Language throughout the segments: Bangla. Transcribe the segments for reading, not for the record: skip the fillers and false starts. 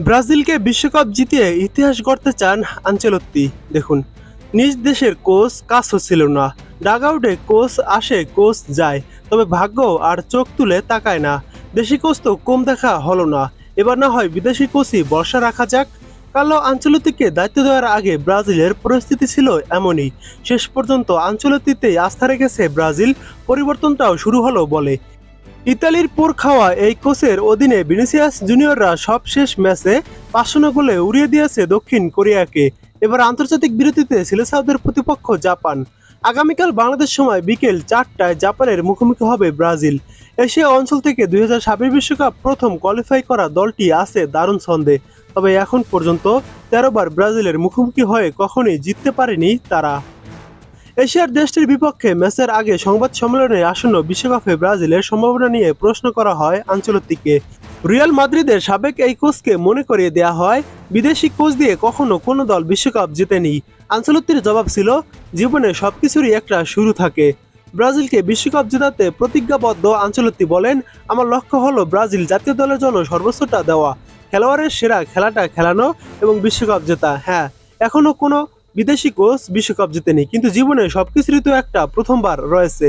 ব্রাজিলকে বিশ্বকাপ জিতিয়ে ইতিহাস গড়তে চান আনচেলত্তি। দেখুন, নিজ দেশের কোচ কাজ হচ্ছিল না। ডাগআউটে কোচ আসে, কোচ যায়, তবে ভাগ্য আর চোখ তুলে তাকায় না। দেশি কোচ তো কম দেখা হলো না, এবার না হয় বিদেশি কোচই ভরসা রাখা যাক। কার্লো আনচেলত্তিকে দায়িত্ব দেওয়ার আগে ব্রাজিলের পরিস্থিতি ছিল এমনই। শেষ পর্যন্ত আনচেলত্তিতেই আস্থা রেখেছে ব্রাজিল, পরিবর্তনটাও শুরু হলো বলে। ইতালির পোর খাওয়া এই কোচের অধীনে ভিনিসিয়াস জুনিয়ররা সব শেষ ম্যাচে ৫-০ গোলে উড়িয়ে দিয়েছে দক্ষিণ কোরিয়াকে। এবার আন্তর্জাতিক বিরতিতে সিলেসাওদের প্রতিপক্ষ জাপান। আগামীকাল বাংলাদেশ সময় বিকেল ৪টায় জাপানের মুখোমুখি হবে ব্রাজিল। এশিয়া অঞ্চল থেকে ২০২৬ বিশ্বকাপ প্রথম কোয়ালিফাই করা দলটি আছে দারুণ ছন্দে। তবে এখন পর্যন্ত ১৩ বার ব্রাজিলের মুখোমুখি হয়ে কখনোই জিততে পারেনি তারা। এশিয়ার দেশটির বিপক্ষে ম্যাচের আগে সংবাদ সম্মেলনে আসন্ন বিশ্বকাপে ব্রাজিলের সম্ভাবনা নিয়ে প্রশ্ন করা হয় আনচেলত্তিকে। রিয়াল মাদ্রিদের সাবেক এই কোচকে মনে করিয়ে দেওয়া হয়, বিদেশি কোচ দিয়ে কখনো কোনো দল বিশ্বকাপ জেতেনি। আনচেলত্তির জবাব ছিল, জীবনে সবকিছুরই একটা শুরু থাকে। ব্রাজিলকে বিশ্বকাপ জেতাতে প্রতিজ্ঞাবদ্ধ আনচেলত্তি বলেন, আমার লক্ষ্য হলো ব্রাজিল জাতীয় দলের জন্য সর্বোচ্চটা দেওয়া, খেলোয়াড়ের সেরা খেলাটা খেলানো এবং বিশ্বকাপ জেতা। হ্যাঁ, এখনো কোনো বিদেশি কোচ বিশ্বকাপ জিতেনি, কিন্তু জীবনে সবকিছুরই তো একটা প্রথমবার রয়েছে।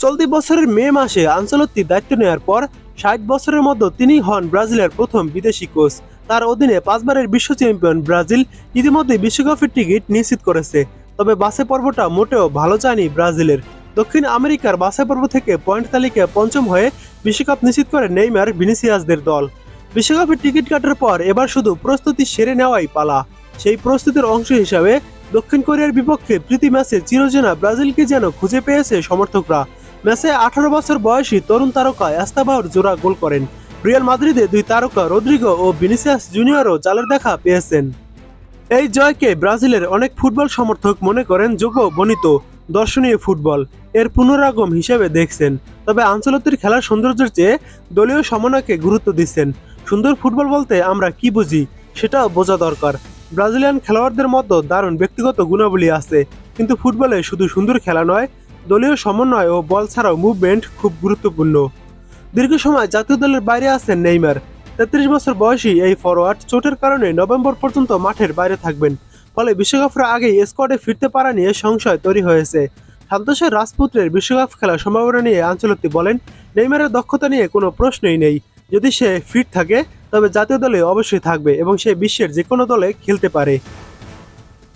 চলতি বছরের মে মাসে আনচেলত্তি দায়িত্ব নেওয়ার পর ৬০ বছরের মধ্যে তিনিই হন ব্রাজিলের প্রথম বিদেশি কোচ। তার অধীনে ৫ বারের বিশ্ব চ্যাম্পিয়ন ব্রাজিল ইতিমধ্যে বিশ্বকাপের টিকিট নিশ্চিত করেছে। তবে বাছাই পর্বটা মোটেও ভালো যায়নি ব্রাজিলের। দক্ষিণ আমেরিকার বাছাই পর্ব থেকে পয়েন্ট তালিকায় পঞ্চম হয়ে বিশ্বকাপ নিশ্চিত করে নেইমার ভিনিসিয়াসদের দল। বিশ্বকাপের টিকিট কাটার পর এবার শুধু প্রস্তুতি সেরে নেওয়াই পালা। সেই প্রস্তুতির অংশ হিসাবে দক্ষিণ কোরিয়ার বিপক্ষে প্রীতি ম্যাচে চিরচেনা ব্রাজিলকে যেন খুঁজে পেয়েছে সমর্থকরা। ম্যাচে ১৮ বছর বয়সী তরুণ তারকা এস্তাভাওর জোড়া গোল করেন। রিয়াল মাদ্রিদে দুই তারকা রদ্রিগো ও ভিনিসিয়াস জুনিয়রও জালের দেখা পেয়েছেন। এই জয়কে ব্রাজিলের অনেক ফুটবল সমর্থক মনে করেন যোগ্য বর্ণিত দর্শনীয় ফুটবল এর পুনরাগম হিসেবে দেখছেন। তবে আনচেলত্তির খেলার সৌন্দর্যের চেয়ে দলীয় সমন্বয়কে গুরুত্ব দিচ্ছেন। সুন্দর ফুটবল বলতে আমরা কি বুঝি সেটাও বোঝা দরকার। ব্রাজিলিয়ান খেলোয়াড়দের মধ্যে দারুণ ব্যক্তিগত গুণাবলী আছে, কিন্তু ফুটবলে শুধু সুন্দর খেলা নয়, দলীয় সমন্বয় ও বল ছাড়াও মুভমেন্ট খুব গুরুত্বপূর্ণ। দীর্ঘ সময় জাতীয় দলের বাইরে আছেন নেইমার। ৩৩ বছর বয়সী এই ফরোয়ার্ড চোটের কারণে নভেম্বর পর্যন্ত মাঠের বাইরে থাকবেন। ফলে বিশ্বকাপের আগেই স্কোয়াডে ফিরতে পারা নিয়ে সংশয় তৈরি হয়েছে। সান্তোসের রাজপুত্রের বিশ্বকাপ খেলার সম্ভাবনা নিয়ে আনচেলত্তি বলেন, নেইমারের দক্ষতা নিয়ে কোনো প্রশ্নই নেই। যদি সে ফিট থাকে তবে জাতীয় দলে অবশ্যই থাকবে এবং সে বিশ্বের যে কোনো দলে খেলতে পারে।